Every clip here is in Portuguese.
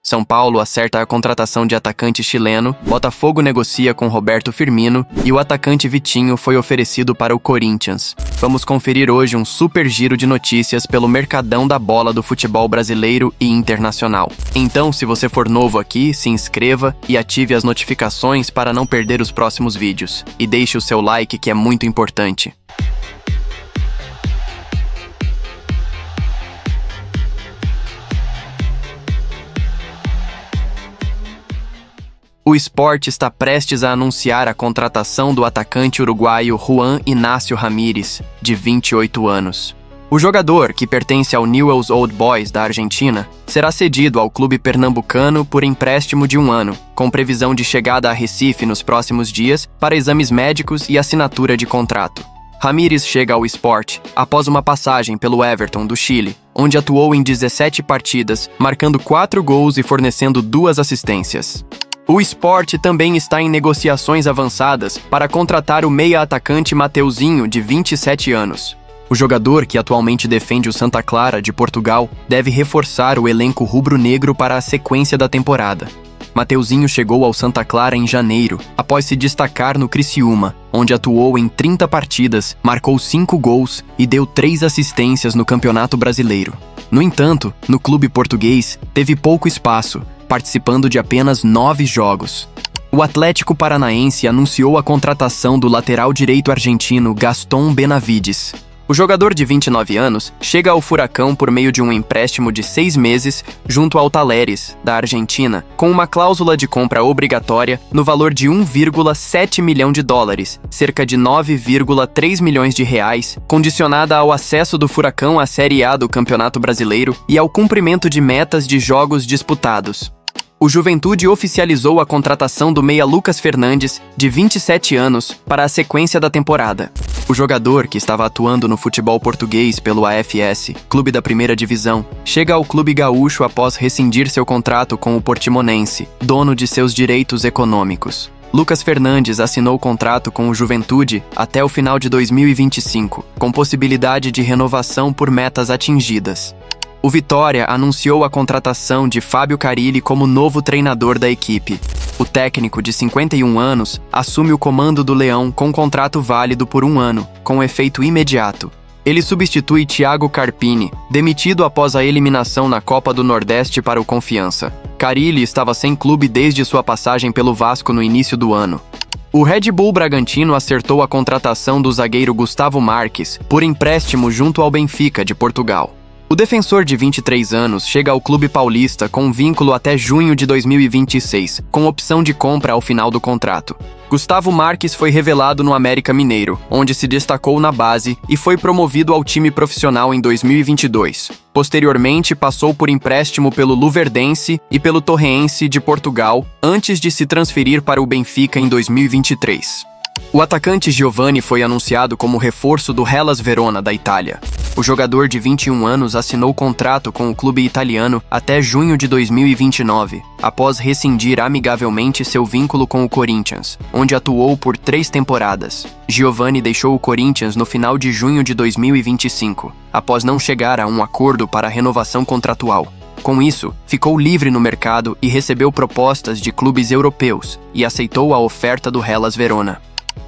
São Paulo acerta a contratação de atacante chileno, Botafogo negocia com Roberto Firmino e o atacante Vitinho foi oferecido para o Corinthians. Vamos conferir hoje um super giro de notícias pelo mercadão da bola do futebol brasileiro e internacional. Então, se você for novo aqui, se inscreva e ative as notificações para não perder os próximos vídeos. E deixe o seu like, que é muito importante. O Sport está prestes a anunciar a contratação do atacante uruguaio Juan Inácio Ramírez, de 28 anos. O jogador, que pertence ao Newell's Old Boys da Argentina, será cedido ao clube pernambucano por empréstimo de 1 ano, com previsão de chegada a Recife nos próximos dias para exames médicos e assinatura de contrato. Ramírez chega ao Sport após uma passagem pelo Everton do Chile, onde atuou em 17 partidas, marcando 4 gols e fornecendo 2 assistências. O Sport também está em negociações avançadas para contratar o meia-atacante Mateuzinho, de 27 anos. O jogador, que atualmente defende o Santa Clara, de Portugal, deve reforçar o elenco rubro-negro para a sequência da temporada. Mateuzinho chegou ao Santa Clara em janeiro, após se destacar no Criciúma, onde atuou em 30 partidas, marcou 5 gols e deu 3 assistências no Campeonato Brasileiro. No entanto, no clube português, teve pouco espaço, participando de apenas 9 jogos. O Atlético Paranaense anunciou a contratação do lateral direito argentino Gaston Benavides. O jogador de 29 anos chega ao Furacão por meio de um empréstimo de 6 meses junto ao Talleres, da Argentina, com uma cláusula de compra obrigatória no valor de 1,7 milhão de dólares, cerca de 9,3 milhões de reais, condicionada ao acesso do Furacão à Série A do Campeonato Brasileiro e ao cumprimento de metas de jogos disputados. O Juventude oficializou a contratação do meia Lucas Fernandes, de 27 anos, para a sequência da temporada. O jogador, que estava atuando no futebol português pelo AFS, clube da primeira divisão, chega ao clube gaúcho após rescindir seu contrato com o Portimonense, dono de seus direitos econômicos. Lucas Fernandes assinou contrato com o Juventude até o final de 2025, com possibilidade de renovação por metas atingidas. O Vitória anunciou a contratação de Fábio Carille como novo treinador da equipe. O técnico, de 51 anos, assume o comando do Leão com contrato válido por 1 ano, com efeito imediato. Ele substitui Thiago Carpini, demitido após a eliminação na Copa do Nordeste para o Confiança. Carille estava sem clube desde sua passagem pelo Vasco no início do ano. O Red Bull Bragantino acertou a contratação do zagueiro Gustavo Marques por empréstimo junto ao Benfica, de Portugal. O defensor de 23 anos chega ao clube paulista com vínculo até junho de 2026, com opção de compra ao final do contrato. Gustavo Marques foi revelado no América Mineiro, onde se destacou na base e foi promovido ao time profissional em 2022. Posteriormente, passou por empréstimo pelo Luverdense e pelo Torreense, de Portugal, antes de se transferir para o Benfica em 2023. O atacante Giovani foi anunciado como reforço do Hellas Verona, da Itália. O jogador de 21 anos assinou contrato com o clube italiano até junho de 2029, após rescindir amigavelmente seu vínculo com o Corinthians, onde atuou por 3 temporadas. Giovani deixou o Corinthians no final de junho de 2025, após não chegar a um acordo para a renovação contratual. Com isso, ficou livre no mercado e recebeu propostas de clubes europeus e aceitou a oferta do Hellas Verona.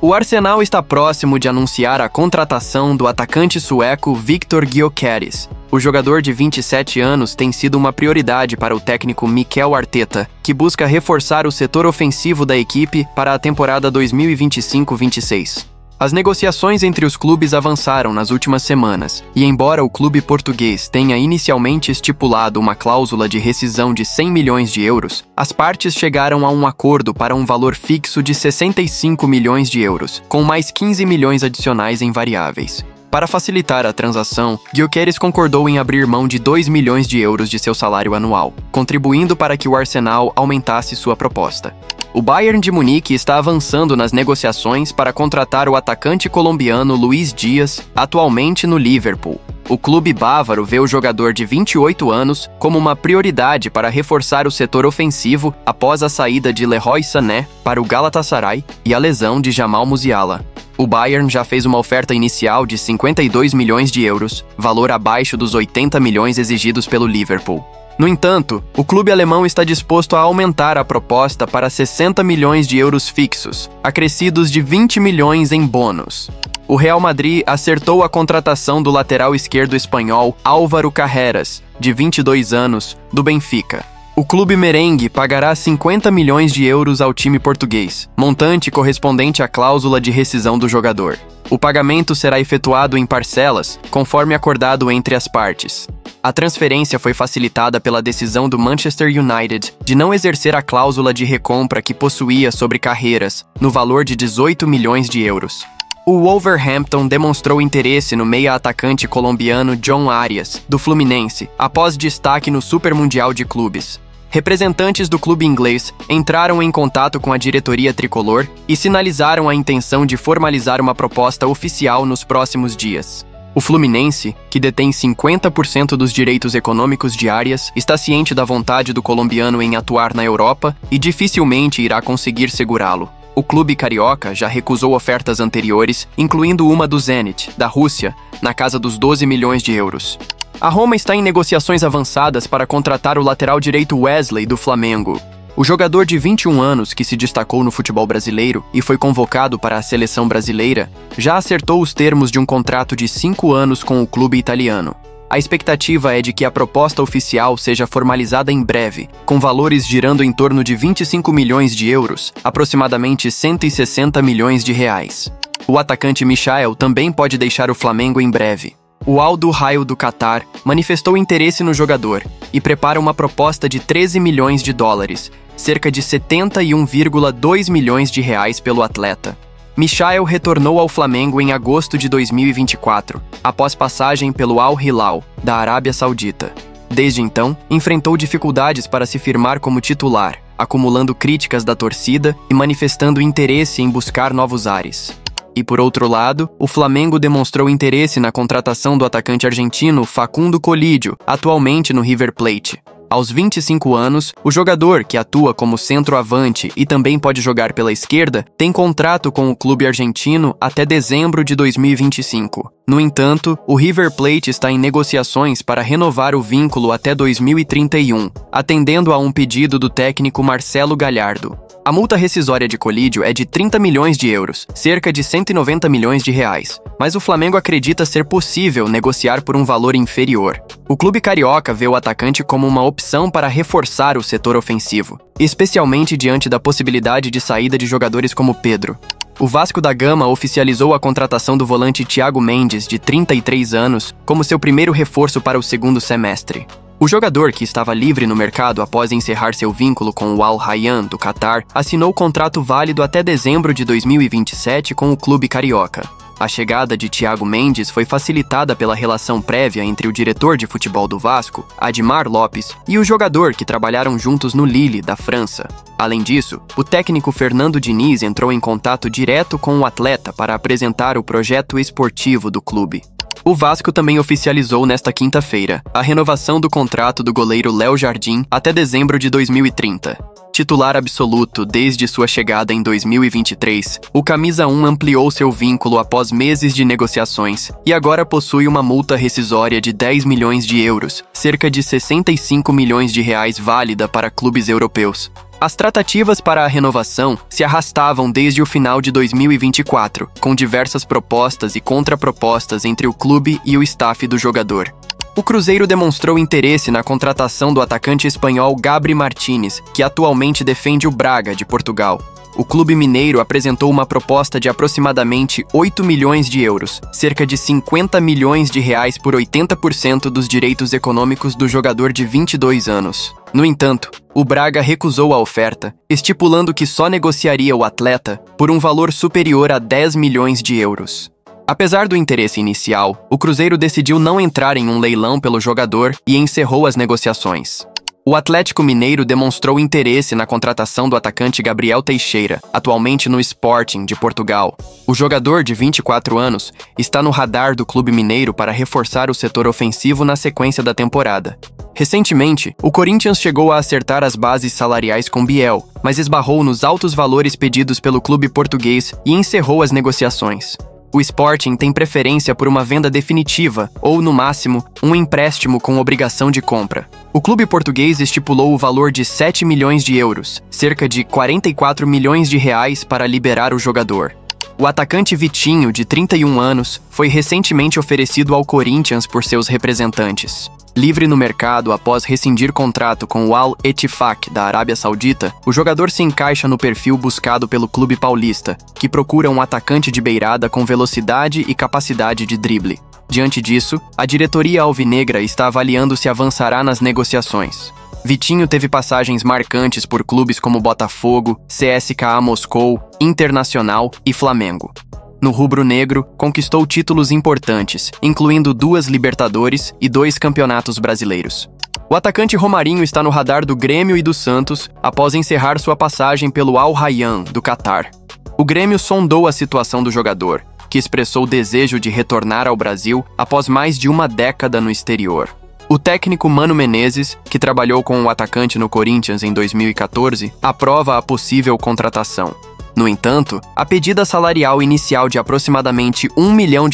O Arsenal está próximo de anunciar a contratação do atacante sueco Viktor Gyökeres. O jogador de 27 anos tem sido uma prioridade para o técnico Mikel Arteta, que busca reforçar o setor ofensivo da equipe para a temporada 2025-26. As negociações entre os clubes avançaram nas últimas semanas, e embora o clube português tenha inicialmente estipulado uma cláusula de rescisão de 100 milhões de euros, as partes chegaram a um acordo para um valor fixo de 65 milhões de euros, com mais 15 milhões adicionais em variáveis. Para facilitar a transação, Gyökeres concordou em abrir mão de 2 milhões de euros de seu salário anual, contribuindo para que o Arsenal aumentasse sua proposta. O Bayern de Munique está avançando nas negociações para contratar o atacante colombiano Luis Diaz, atualmente no Liverpool. O clube bávaro vê o jogador de 28 anos como uma prioridade para reforçar o setor ofensivo após a saída de Leroy Sané para o Galatasaray e a lesão de Jamal Musiala. O Bayern já fez uma oferta inicial de 52 milhões de euros, valor abaixo dos 80 milhões exigidos pelo Liverpool. No entanto, o clube alemão está disposto a aumentar a proposta para 60 milhões de euros fixos, acrescidos de 20 milhões em bônus. O Real Madrid acertou a contratação do lateral esquerdo espanhol Álvaro Carreras, de 22 anos, do Benfica. O clube merengue pagará 50 milhões de euros ao time português, montante correspondente à cláusula de rescisão do jogador. O pagamento será efetuado em parcelas, conforme acordado entre as partes. A transferência foi facilitada pela decisão do Manchester United de não exercer a cláusula de recompra que possuía sobre Carreras, no valor de 18 milhões de euros. O Wolverhampton demonstrou interesse no meia-atacante colombiano John Arias, do Fluminense, após destaque no Super Mundial de Clubes. Representantes do clube inglês entraram em contato com a diretoria tricolor e sinalizaram a intenção de formalizar uma proposta oficial nos próximos dias. O Fluminense, que detém 50% dos direitos econômicos de Arias, está ciente da vontade do colombiano em atuar na Europa e dificilmente irá conseguir segurá-lo. O clube carioca já recusou ofertas anteriores, incluindo uma do Zenit, da Rússia, na casa dos 12 milhões de euros. A Roma está em negociações avançadas para contratar o lateral direito Wesley, do Flamengo. O jogador de 21 anos, que se destacou no futebol brasileiro e foi convocado para a seleção brasileira, já acertou os termos de um contrato de 5 anos com o clube italiano. A expectativa é de que a proposta oficial seja formalizada em breve, com valores girando em torno de 25 milhões de euros, aproximadamente 160 milhões de reais. O atacante Michael também pode deixar o Flamengo em breve. O Al Duhail do Catar manifestou interesse no jogador e prepara uma proposta de 13 milhões de dólares, cerca de 71,2 milhões de reais pelo atleta. Michael retornou ao Flamengo em agosto de 2024, após passagem pelo Al Hilal, da Arábia Saudita. Desde então, enfrentou dificuldades para se firmar como titular, acumulando críticas da torcida e manifestando interesse em buscar novos ares. E por outro lado, o Flamengo demonstrou interesse na contratação do atacante argentino Facundo Colidio, atualmente no River Plate. Aos 25 anos, o jogador, que atua como centroavante e também pode jogar pela esquerda, tem contrato com o clube argentino até dezembro de 2025. No entanto, o River Plate está em negociações para renovar o vínculo até 2031, atendendo a um pedido do técnico Marcelo Gallardo. A multa rescisória de Colidio é de 30 milhões de euros, cerca de 190 milhões de reais, mas o Flamengo acredita ser possível negociar por um valor inferior. O clube carioca vê o atacante como uma opção para reforçar o setor ofensivo, especialmente diante da possibilidade de saída de jogadores como Pedro. O Vasco da Gama oficializou a contratação do volante Thiago Mendes, de 33 anos, como seu primeiro reforço para o segundo semestre. O jogador, que estava livre no mercado após encerrar seu vínculo com o Al Rayyan, do Catar, assinou contrato válido até dezembro de 2027 com o clube carioca. A chegada de Thiago Mendes foi facilitada pela relação prévia entre o diretor de futebol do Vasco, Admar Lopes, e o jogador, que trabalharam juntos no Lille, da França. Além disso, o técnico Fernando Diniz entrou em contato direto com o atleta para apresentar o projeto esportivo do clube. O Vasco também oficializou nesta quinta-feira a renovação do contrato do goleiro Léo Jardim até dezembro de 2030. Titular absoluto desde sua chegada em 2023, o camisa 1 ampliou seu vínculo após meses de negociações e agora possui uma multa rescisória de 10 milhões de euros, cerca de 65 milhões de reais válida para clubes europeus. As tratativas para a renovação se arrastavam desde o final de 2024, com diversas propostas e contrapropostas entre o clube e o staff do jogador. O Cruzeiro demonstrou interesse na contratação do atacante espanhol Gabri Martínez, que atualmente defende o Braga, de Portugal. O clube mineiro apresentou uma proposta de aproximadamente 8 milhões de euros, cerca de 50 milhões de reais por 80% dos direitos econômicos do jogador de 22 anos. No entanto, o Braga recusou a oferta, estipulando que só negociaria o atleta por um valor superior a 10 milhões de euros. Apesar do interesse inicial, o Cruzeiro decidiu não entrar em um leilão pelo jogador e encerrou as negociações. O Atlético Mineiro demonstrou interesse na contratação do atacante Gabriel Teixeira, atualmente no Sporting de Portugal. O jogador de 24 anos está no radar do clube mineiro para reforçar o setor ofensivo na sequência da temporada. Recentemente, o Corinthians chegou a acertar as bases salariais com Biel, mas esbarrou nos altos valores pedidos pelo clube português e encerrou as negociações. O Sporting tem preferência por uma venda definitiva ou, no máximo, um empréstimo com obrigação de compra. O clube português estipulou o valor de 7 milhões de euros, cerca de 44 milhões de reais, para liberar o jogador. O atacante Vitinho, de 31 anos, foi recentemente oferecido ao Corinthians por seus representantes. Livre no mercado após rescindir contrato com o Al-Ettifaq da Arábia Saudita, o jogador se encaixa no perfil buscado pelo clube paulista, que procura um atacante de beirada com velocidade e capacidade de drible. Diante disso, a diretoria alvinegra está avaliando se avançará nas negociações. Vitinho teve passagens marcantes por clubes como Botafogo, CSKA Moscou, Internacional e Flamengo. No rubro-negro, conquistou títulos importantes, incluindo 2 Libertadores e 2 campeonatos brasileiros. O atacante Romarinho está no radar do Grêmio e do Santos após encerrar sua passagem pelo Al Rayyan, do Catar. O Grêmio sondou a situação do jogador, que expressou o desejo de retornar ao Brasil após mais de uma década no exterior. O técnico Mano Menezes, que trabalhou com o atacante no Corinthians em 2014, aprova a possível contratação. No entanto, a pedida salarial inicial de aproximadamente R$1 milhão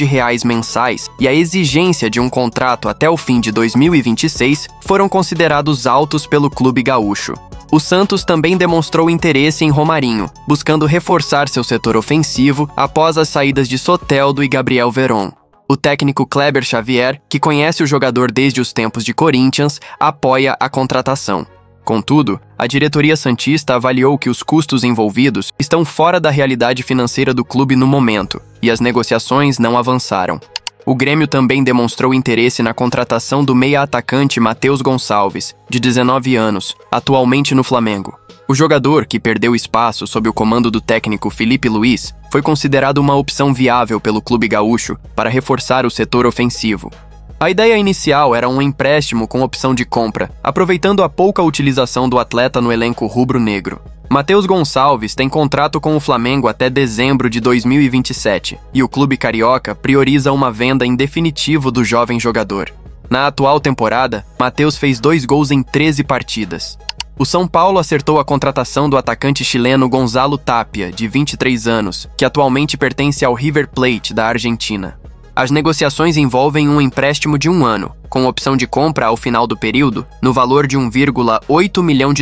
mensais e a exigência de um contrato até o fim de 2026 foram considerados altos pelo clube gaúcho. O Santos também demonstrou interesse em Romarinho, buscando reforçar seu setor ofensivo após as saídas de Soteldo e Gabriel Veron. O técnico Kleber Xavier, que conhece o jogador desde os tempos de Corinthians, apoia a contratação. Contudo, a diretoria santista avaliou que os custos envolvidos estão fora da realidade financeira do clube no momento, e as negociações não avançaram. O Grêmio também demonstrou interesse na contratação do meia-atacante Matheus Gonçalves, de 19 anos, atualmente no Flamengo. O jogador, que perdeu espaço sob o comando do técnico Felipe Luiz, foi considerado uma opção viável pelo clube gaúcho para reforçar o setor ofensivo. A ideia inicial era um empréstimo com opção de compra, aproveitando a pouca utilização do atleta no elenco rubro-negro. Matheus Gonçalves tem contrato com o Flamengo até dezembro de 2027, e o clube carioca prioriza uma venda em definitivo do jovem jogador. Na atual temporada, Matheus fez 2 gols em 13 partidas. O São Paulo acertou a contratação do atacante chileno Gonzalo Tapia, de 23 anos, que atualmente pertence ao River Plate, da Argentina. As negociações envolvem um empréstimo de 1 ano, com opção de compra ao final do período, no valor de $1,8 milhão,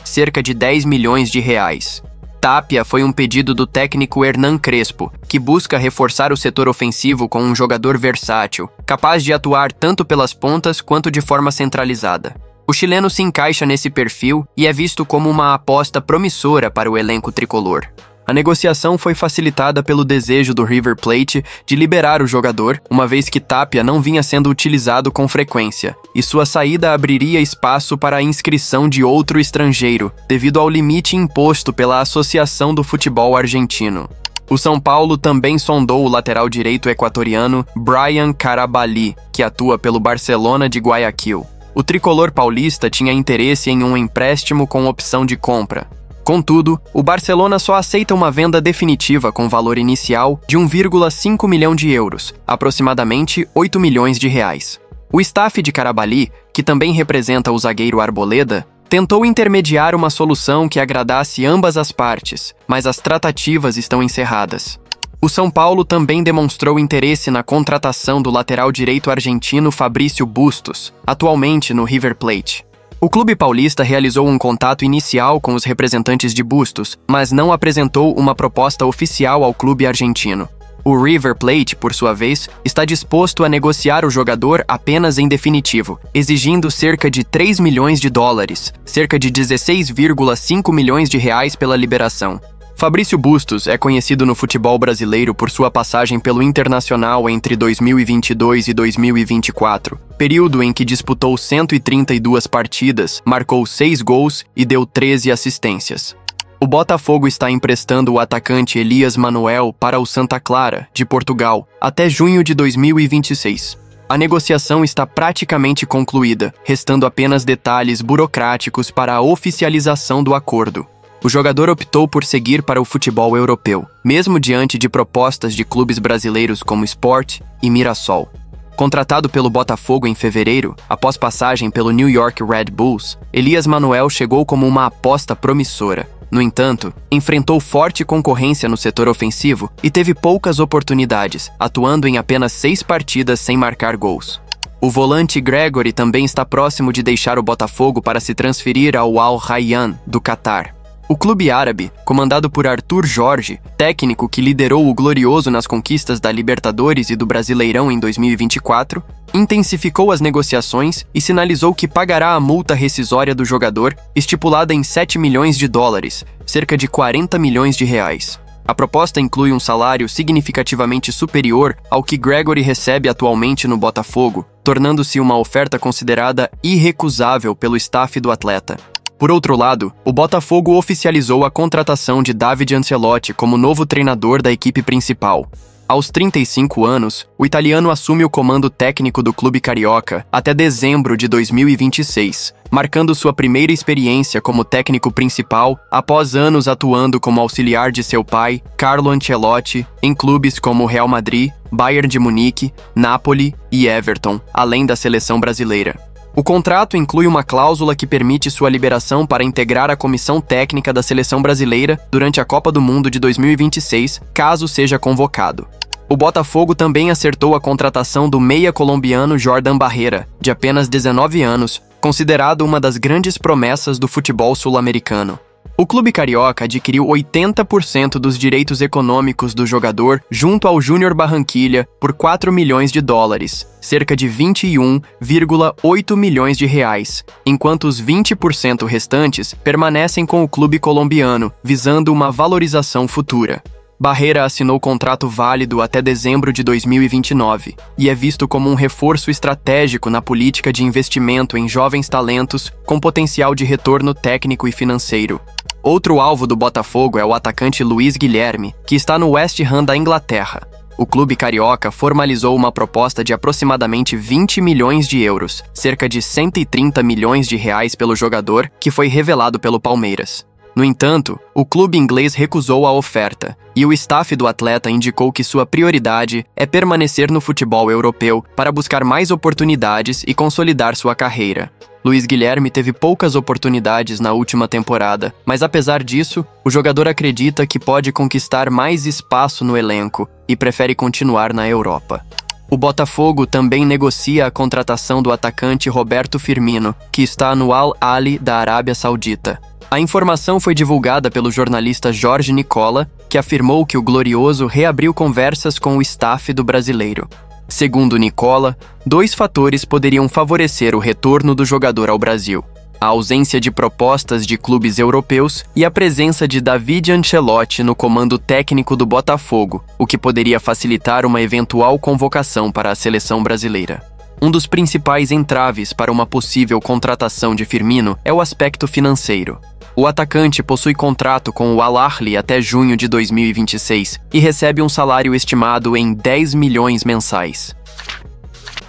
cerca de 10 milhões de reais. Tapia foi um pedido do técnico Hernan Crespo, que busca reforçar o setor ofensivo com um jogador versátil, capaz de atuar tanto pelas pontas quanto de forma centralizada. O chileno se encaixa nesse perfil e é visto como uma aposta promissora para o elenco tricolor. A negociação foi facilitada pelo desejo do River Plate de liberar o jogador, uma vez que Tapia não vinha sendo utilizado com frequência, e sua saída abriria espaço para a inscrição de outro estrangeiro, devido ao limite imposto pela Associação do Futebol Argentino. O São Paulo também sondou o lateral direito equatoriano Brian Carabalí, que atua pelo Barcelona de Guayaquil. O tricolor paulista tinha interesse em um empréstimo com opção de compra. Contudo, o Barcelona só aceita uma venda definitiva com valor inicial de 1,5 milhão de euros, aproximadamente 8 milhões de reais. O staff de Carabalí, que também representa o zagueiro Arboleda, tentou intermediar uma solução que agradasse ambas as partes, mas as tratativas estão encerradas. O São Paulo também demonstrou interesse na contratação do lateral direito argentino Fabrício Bustos, atualmente no River Plate. O clube paulista realizou um contato inicial com os representantes de Bustos, mas não apresentou uma proposta oficial ao clube argentino. O River Plate, por sua vez, está disposto a negociar o jogador apenas em definitivo, exigindo cerca de 3 milhões de dólares, cerca de 16,5 milhões de reais pela liberação. Fabrício Bustos é conhecido no futebol brasileiro por sua passagem pelo Internacional entre 2022 e 2024, período em que disputou 132 partidas, marcou 6 gols e deu 13 assistências. O Botafogo está emprestando o atacante Elias Manuel para o Santa Clara, de Portugal, até junho de 2026. A negociação está praticamente concluída, restando apenas detalhes burocráticos para a oficialização do acordo. O jogador optou por seguir para o futebol europeu, mesmo diante de propostas de clubes brasileiros como Sport e Mirassol. Contratado pelo Botafogo em fevereiro, após passagem pelo New York Red Bulls, Elias Manuel chegou como uma aposta promissora. No entanto, enfrentou forte concorrência no setor ofensivo e teve poucas oportunidades, atuando em apenas 6 partidas sem marcar gols. O volante Gregory também está próximo de deixar o Botafogo para se transferir ao Al Rayyan, do Catar. O clube árabe, comandado por Arthur Jorge, técnico que liderou o Glorioso nas conquistas da Libertadores e do Brasileirão em 2024, intensificou as negociações e sinalizou que pagará a multa rescisória do jogador, estipulada em 7 milhões de dólares, cerca de 40 milhões de reais. A proposta inclui um salário significativamente superior ao que Gregory recebe atualmente no Botafogo, tornando-se uma oferta considerada irrecusável pelo staff do atleta. Por outro lado, o Botafogo oficializou a contratação de David Ancelotti como novo treinador da equipe principal. Aos 35 anos, o italiano assume o comando técnico do clube carioca até dezembro de 2026, marcando sua primeira experiência como técnico principal após anos atuando como auxiliar de seu pai, Carlo Ancelotti, em clubes como Real Madrid, Bayern de Munique, Napoli e Everton, além da seleção brasileira. O contrato inclui uma cláusula que permite sua liberação para integrar a comissão técnica da seleção brasileira durante a Copa do Mundo de 2026, caso seja convocado. O Botafogo também acertou a contratação do meia colombiano Jordan Barrera, de apenas 19 anos, considerado uma das grandes promessas do futebol sul-americano. O clube carioca adquiriu 80% dos direitos econômicos do jogador junto ao Júnior Barranquilla por 4 milhões de dólares, cerca de 21,8 milhões de reais, enquanto os 20% restantes permanecem com o clube colombiano, visando uma valorização futura. Barrera assinou contrato válido até dezembro de 2029 e é visto como um reforço estratégico na política de investimento em jovens talentos com potencial de retorno técnico e financeiro. Outro alvo do Botafogo é o atacante Luiz Guilherme, que está no West Ham da Inglaterra. O clube carioca formalizou uma proposta de aproximadamente 20 milhões de euros, cerca de 130 milhões de reais pelo jogador, que foi revelado pelo Palmeiras. No entanto, o clube inglês recusou a oferta, e o staff do atleta indicou que sua prioridade é permanecer no futebol europeu para buscar mais oportunidades e consolidar sua carreira. Luiz Guilherme teve poucas oportunidades na última temporada, mas apesar disso, o jogador acredita que pode conquistar mais espaço no elenco e prefere continuar na Europa. O Botafogo também negocia a contratação do atacante Roberto Firmino, que está no Al Ahly da Arábia Saudita. A informação foi divulgada pelo jornalista Jorge Nicola, que afirmou que o Glorioso reabriu conversas com o staff do brasileiro. Segundo Nicola, 2 fatores poderiam favorecer o retorno do jogador ao Brasil: a ausência de propostas de clubes europeus e a presença de David Ancelotti no comando técnico do Botafogo, o que poderia facilitar uma eventual convocação para a seleção brasileira. Um dos principais entraves para uma possível contratação de Firmino é o aspecto financeiro. O atacante possui contrato com o Al Ahly até junho de 2026 e recebe um salário estimado em 10 milhões mensais.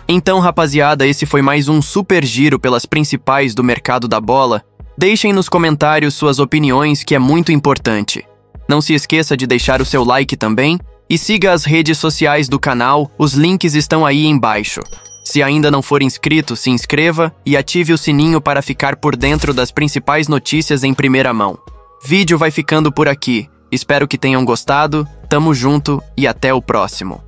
Então, rapaziada, esse foi mais um super giro pelas principais do mercado da bola. Deixem nos comentários suas opiniões, que é muito importante. Não se esqueça de deixar o seu like também e siga as redes sociais do canal, os links estão aí embaixo. Se ainda não for inscrito, se inscreva e ative o sininho para ficar por dentro das principais notícias em primeira mão. Vídeo vai ficando por aqui. Espero que tenham gostado, tamo junto e até o próximo.